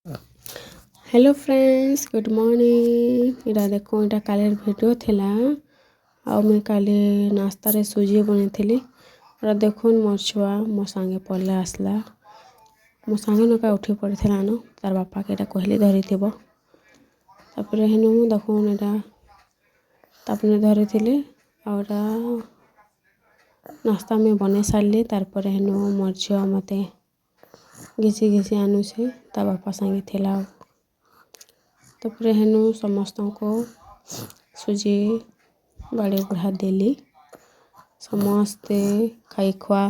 Hello friends good morning इरा देखो इटा कालेर video थिला आ मैं काले नाश्ता रे सुजी बनेथिली और देखुन मोर छुआ मो संगे पल्ले आसला मो संगे नका उठी पड़थिला न तार बापा के एटा कहली धरिथिबो तापरे हेनु देखुन एटा तापने धरिथिले और नाश्ता में बने सारली तार पर हेनु मोर छुआ मते घिसी घिसी आनु छे ता बापा संगे थिला तापरे हेनु समस्त को सुजी बाड़ी बुढ़ा देली समस्ते खाई खुआ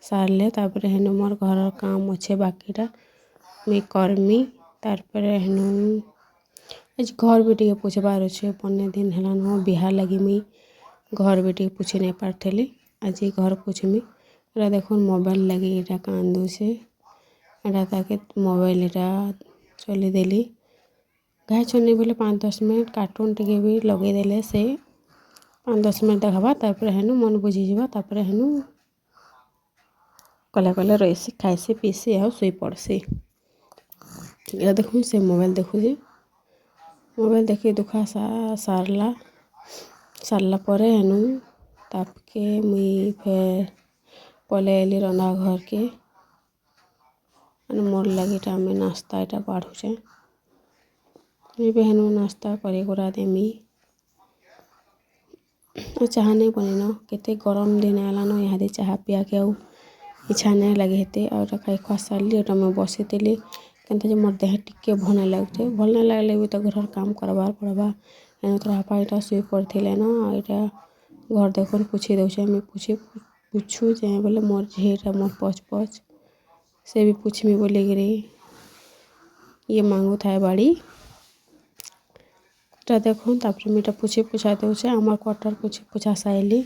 सारले तापरे हेनु मोर घर काम अच्छे बाकीटा मैं करमी तारपर हेनु आज घर भी टे पोछबार अच्छे 15 दिन हेलान बिहार लगी मुई घर भी टे पोछी नहीं पारथेली आज घर पोछमी एटा देखुन मोबाइल लगी एटा कांदू से एटा ताके मोबाइल एटा चली देली गाय चलने बोले 5-10 मिनट कार्टून टे भी लगे देले से 5-10 मिनट देखा तापर हेनु मन बुझी जावा तापर हेनु कले कले रहीसी खाइसी पीसी आ सोई पड़सी या देखुन से मोबाइल देखुजे मोबाइल देखी दुखा सारला परे हेनु तापके मुई फिर पले एली रंधा घर के मोर लगी में नाश्ता एटा बाढ़ुचे हेनु नाश्ता करे गुरा देमी चाह नहीं बनेन केते गरम दिन आलान यहाँ चाह पिया के आउ इच्छा नहीं लगे हेते और खाई खुआ सारली और मैं बसीली क्या मोर देह टिके भल नहीं लगते भल नहीं लगले भी तो घर काम करबार पड़वा हेनु तोर बापा एटा शुई पड़े न यहाँ घर देखुन पुछी दौचे मैं पुछू जे बोले मोर झीटा मोर पच से भी पूछमी बोले गिरी ये मांगू थाए बाड़ी एटा देखुन तापर मैं पुछा दौचे आमार क्वार्टर पुछा साइली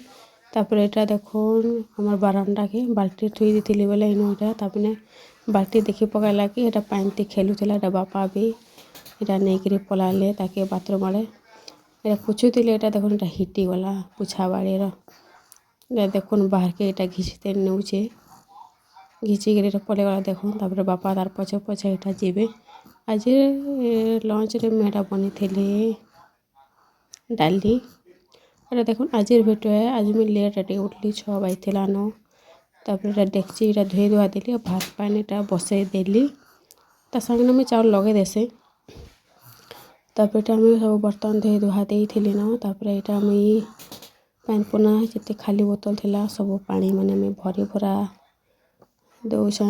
तापर एटा देखुन आमार बारांडा के बाल्टी थुई दी बोले इन एटा तापने बाल्टी देखी पकाला कि एटा पानी खेलुला एटा बापा भी एटा नहीं करी पलाले ताके बाथरूम आड़े एटा पुछुले एटा देखुन एटा हिटी गला पुछा बाड़ी एटा देखुन बाहर के एटा घिचते नौचे घिचिक पले गला देखुन तापर बापा तार पछे पछे एटा जीवे आज लंच रे मैं बनी थी डाली एटा देखुन आज भिडियो है आज मैं लेट टे उठली 6 बजला न तापर डेक्ची एटा धोई धुआ देली और भात पानी एटा बसई देली ता संगे मैं चाउल लगे देसे तापर एटा मैं सब बर्तन धोई धुआ देली न तापर एटा मैं पानी पुना जिते खाली बोतल थिला सब पानी माने मैं भरी भरा दौछे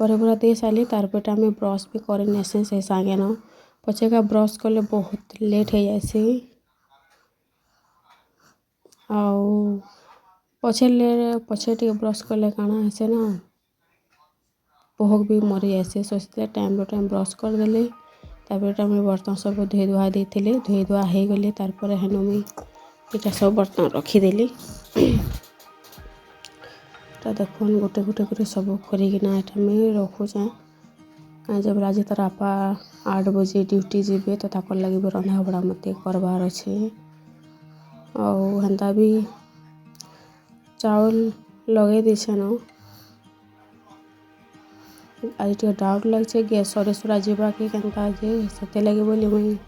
भरी भरा दे सारी तारपटा मैं ब्रश भी कर नेसे से संगे न पचे का ब्रश कले बहुत लेट हो जासी आउ पछे टे ब्रश कले काना हेसे न पोहक भी मरी जासी सोचते टाइम टू टाइम ब्रश कर देले तापर मैं बर्तन सब धोई धुआ देते धोई धुआ हो गले तारपर हेनु मैं इटा सब बर्तन रखीदेली ता देखुन गोटे गोटे कर सब करना एटा मैं रखुचे कहीं जब आज तार आपा 8 बजे ड्यूटी जीवे तो ताकर लगे भी रंधा बड़ा मत करवार अच्छे और हेन्ता भी चावल लगे दीछे न आज टे डाउट लगे गैस सरे सुरा जीवा कि केनता जे लगे बोली मुई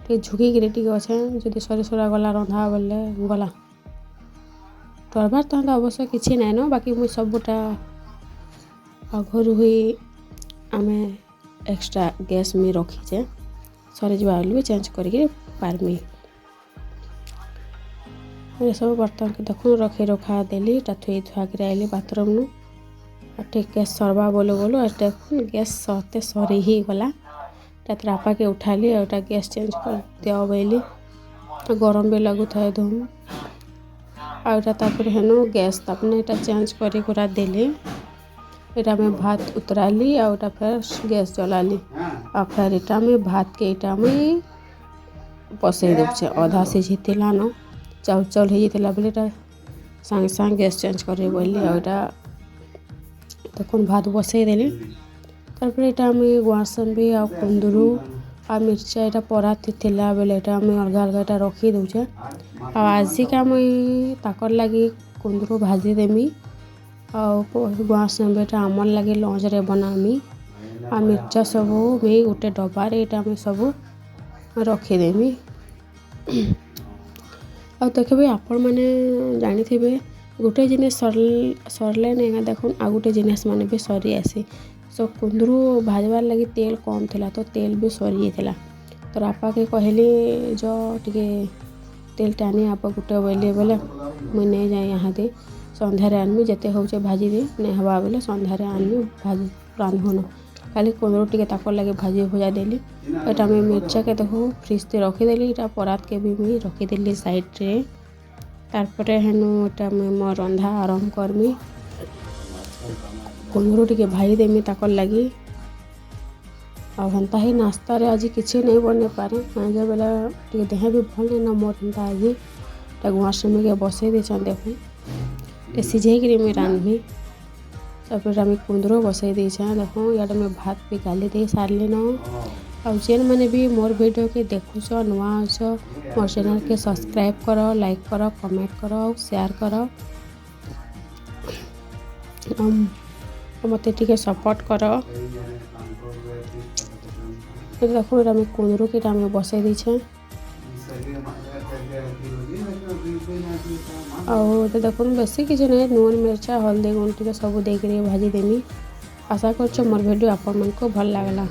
टे झुकी टे अच्छे जदि सरे सुरा गला रंधा बोले गला डरबार तो अवश्य किसी ना न बाकी मुई सबुटा आघर हुई आमे एक्स्ट्रा गैस में रखीचे सरी जा भी चेंज करके पारमी सब बर्तन के देखो रखी रखा देली थुई थुआ कर आइली बाथरूम नु ठीक गैस सरवा बोलो देखुन गैस सरते सरी ही गला आपा के उठाली और गैस चेंज कर दिया बोली गरम भी लगू था धूम आउटा तापर हेनु गैस तापने एटा चेंज करी कुरा देली एटा में भात उतराली आउटा फिर गैस जलाली और फिर एटा में भात के एटा में बसई दे अधा सिझीला न चाउल हो जाता बोले संगे संगे गैस चेंज कर बोली आउटा देखुन भात बसई देली तापर एटा में गुआसन भी आ कुंदरू आ मिर्चा एटा परा थिला बेले एटा मैं अलग अलग एटा रखी दौचे आजिका मुई ताकर लगी कुंदरू भाजी देमी गुआस एटा आमर लगे लंचरे बनामी आ मिर्चा सब भी गोटे डबार यहाँ मुझे सब रखीदेमी। आ देखिए आपण मैंने जानी थे गोटे जिनिस सरले नहीं देख आ गोटे जिनिस माने भी सरी आसी सो कुंदरू भाजबार लगी तेल कम थिला तो तेल भी सरी जाता तो आपा के कहली जो टिके तेल टानी आप गोटे बोले बोले मुझे नहीं जाए यहाँ दे सन्धार आनमी जिते हो भाजी दे नहीं हवा बोले सन्धार आनमी भाजी रांधुन खाली कुंदरू टिके ताकर लगे भाजी भुजा देली। एटा मैं मिर्चा के देखो फ्रिज ते रखीदेली इटा परात के भी मुझे रखीदेली साइड रे तारपरे हेनु एटा मैं मो रंधा आरंभ करमी कुंदरू टिके भाई देमी ताकर लगी आ हेन्ता ही नाश्ता रे आज किसी नहीं बने पारे आज बेला टिके देह भी भल नहीं ना मोर हेन्ता आज गुआस के बसई देछन देखो ये सिझे मुझे रांधमी तापर आम कुंदरू बसई देछे देखो इे मैं भात भी गाली दे सारे न आ जेन मैंने भी मोर वीडियो के देखुच नुआ अछ मोर चैनल के सब्सक्राइब कर लाइक कर कमेंट कर शेयर कर मत टे सपोर्ट कर देखो ये कुंदरू के बसई देछे आउ देखो बेसी किसी नहीं नून मिर्चा हल्दी गुंड टे सब देकर भाजी देमी। आशा कर मोर वीडियो आपण मन को भल लागला।